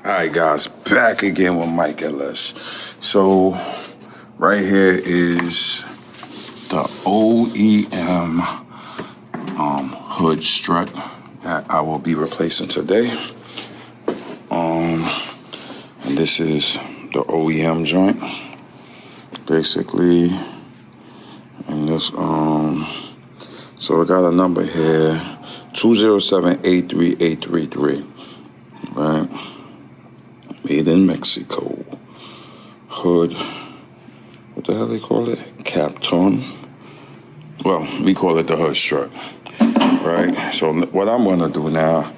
Alright guys, back again with Mike LS. So right here is the OEM hood strut that I will be replacing today. And this is the OEM joint. Basically, and this so I got a number here, 207-83833, right? Made in Mexico. Hood, what the hell they call it? Capton. Well, we call it the hood strut, right? So what I'm gonna do now,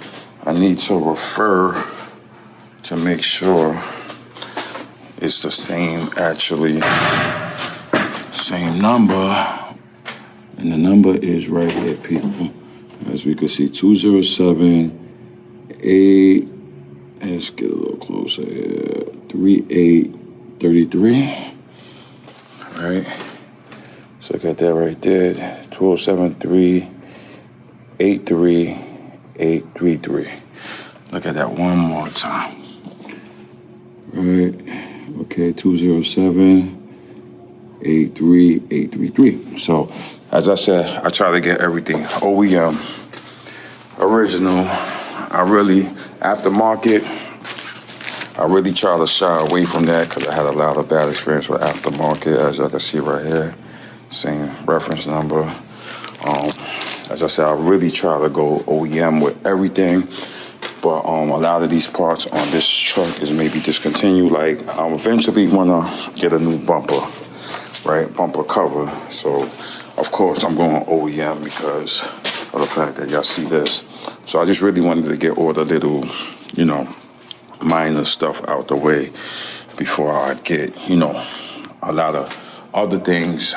I need to refer to make sure it's the same, actually, same number. And the number is right here, people. As we can see, 207-8, let's get a little closer here, 3833, right? So I got that right there, 207-383-833. Look at that one more time. Right, okay, 207-83833. So, as I said, I try to get everything OEM, original. I really, aftermarket, I really try to shy away from that because I had a lot of bad experience with aftermarket, as y'all can see right here. Same reference number. As I said, I really try to go OEM with everything, but a lot of these parts on this truck is maybe discontinued. Like, I eventually want to get a new bumper, right? Bumper cover. So, of course, I'm going OEM because of the fact that y'all see this. So I just really wanted to get all the little, minor stuff out the way before I get, a lot of other things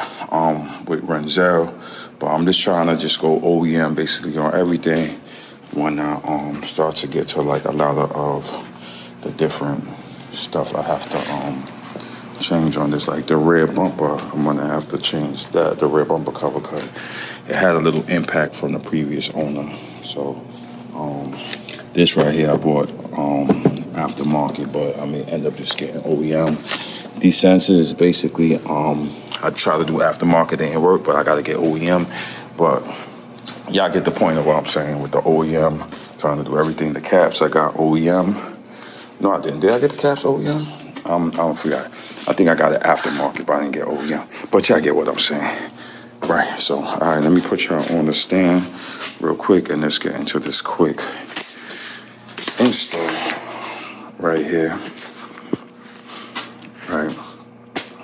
with Renzel. But I'm just trying to just go OEM basically on everything when I start to get to like a lot of the different stuff I have to change on this. Like the rear bumper, I'm gonna have to change that, the rear bumper cover, because it had a little impact from the previous owner. So this right here I bought aftermarket, but I mean end up just getting OEM. These sensors basically I try to do aftermarket, they didn't work, but I gotta get OEM. But y'all get the point of what I'm saying with the OEM, trying to do everything. The caps I got OEM. No, I didn't. Did I get the caps OEM? I don't forget. I think I got it aftermarket, but I didn't get OEM. But y'all get what I'm saying. Right, so, all right, let me put y'all on the stand real quick and let's get into this quick install right here. Right,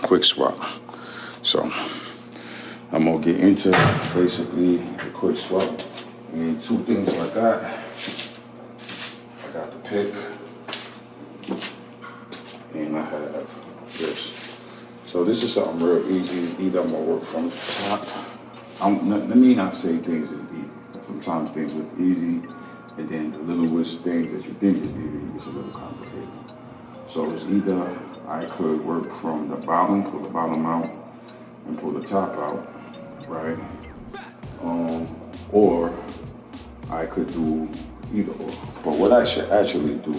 quick swap. So, I'm gonna get into basically the quick swap. I need two things like that. I got the pick, and I have this. So this is something real easy. Either I'm gonna work from the top. Let me not say things is easy. Sometimes things look easy, and then the littlest things that you think is easy is a little complicated. So it's either I could work from the bottom, pull the bottom out, and pull the top out, right? Or I could do either or. But what I should actually do,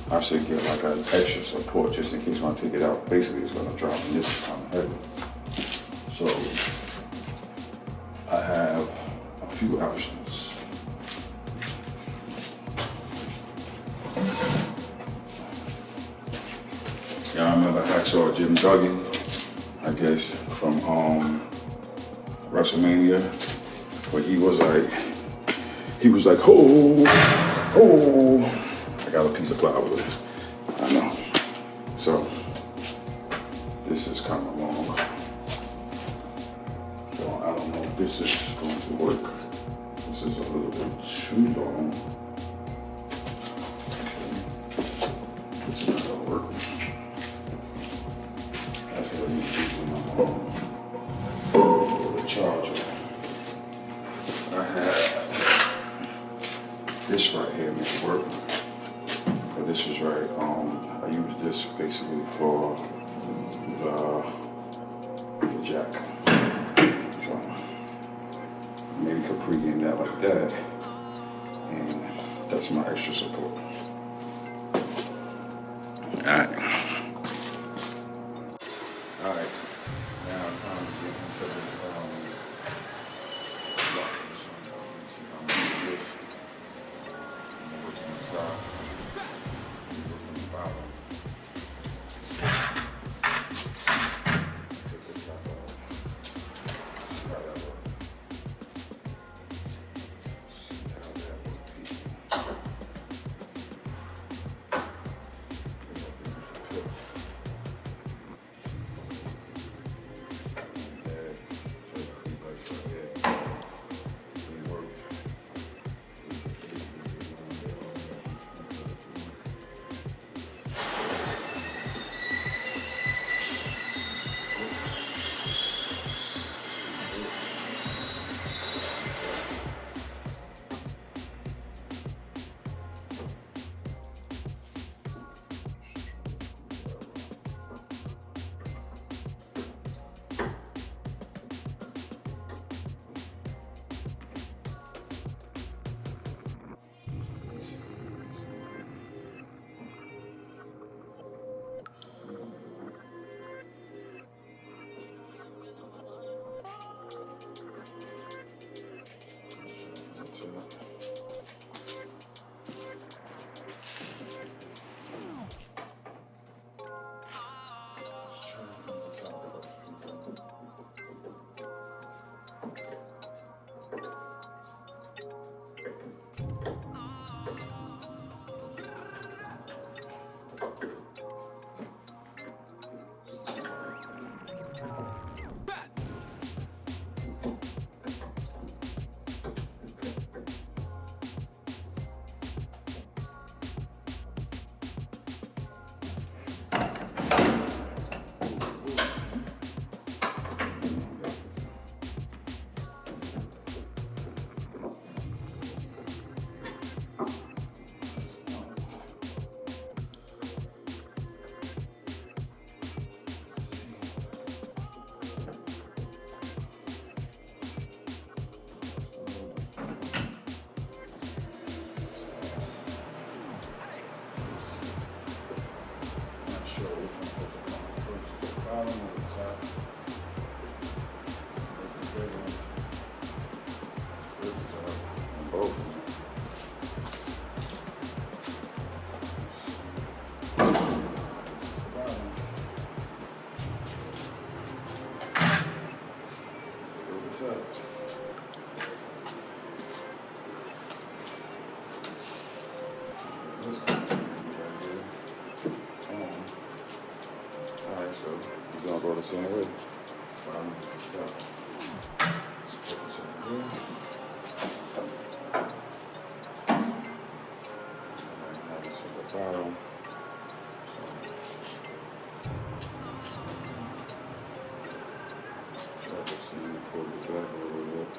I should get like an extra support just in case when I take it out. Basically, it's gonna drop and this is kind of heavy. So I have a few options. Y'all remember Hacksaw Jim Duggan, I guess, from WrestleMania, where he was like, oh. I got a piece of plywood. I know. So this is kind of long. So I don't know if this is going to work. This is a little bit too long. This is not gonna work. That's what I need to do my phone. The charger. I have this right here make it work. But this is right. I use this basically for the jack. So maybe could pregame that like that, and that's my extra support. Alright, so we're gonna go the same way. So, let's put this over here. And have this at the bottom. So, try to see, pull this back a little bit.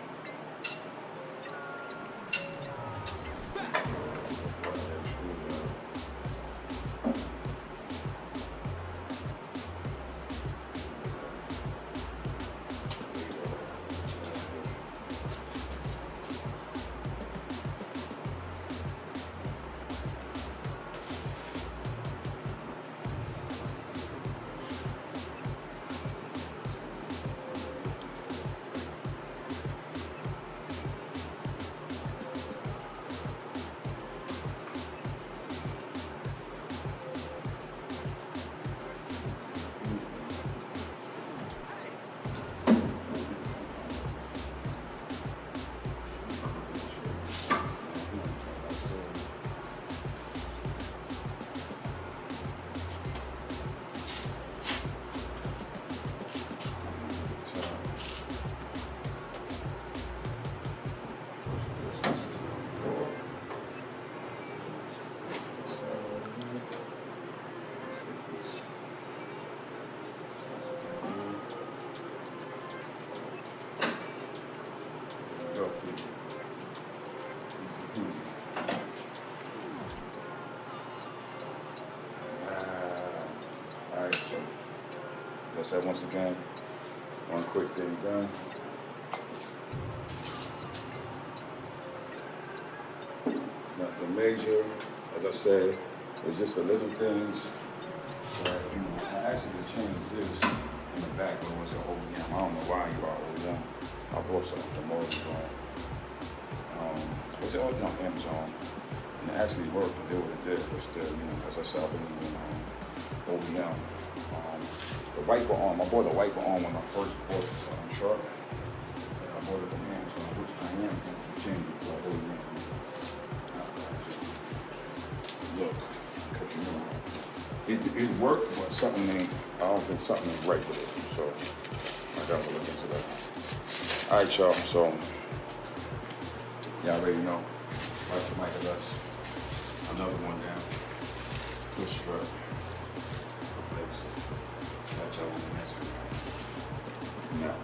Alright, so let's say once again, one quick thing done. Nothing major, as I said, it's just the little things that, you know, I actually changed this in the back, but it was an OEM. I don't know why you bought OEM. I bought something from Amazon. Was it on Amazon? And it actually worked and did what it did, but still, you know, as I said, I believe in OEM. The wiper arm, I bought a wiper arm when I first bought Strut. I bought it from Amazon, which I am going to change it for OEM. Look, because you know, it worked, but something ain't, I don't think something is right with it. So I gotta look into that. Alright, y'all, so y'all already know. Watch the mic of us. Another one down. Push Strut. Replaced. Catch y'all on the next one. Now.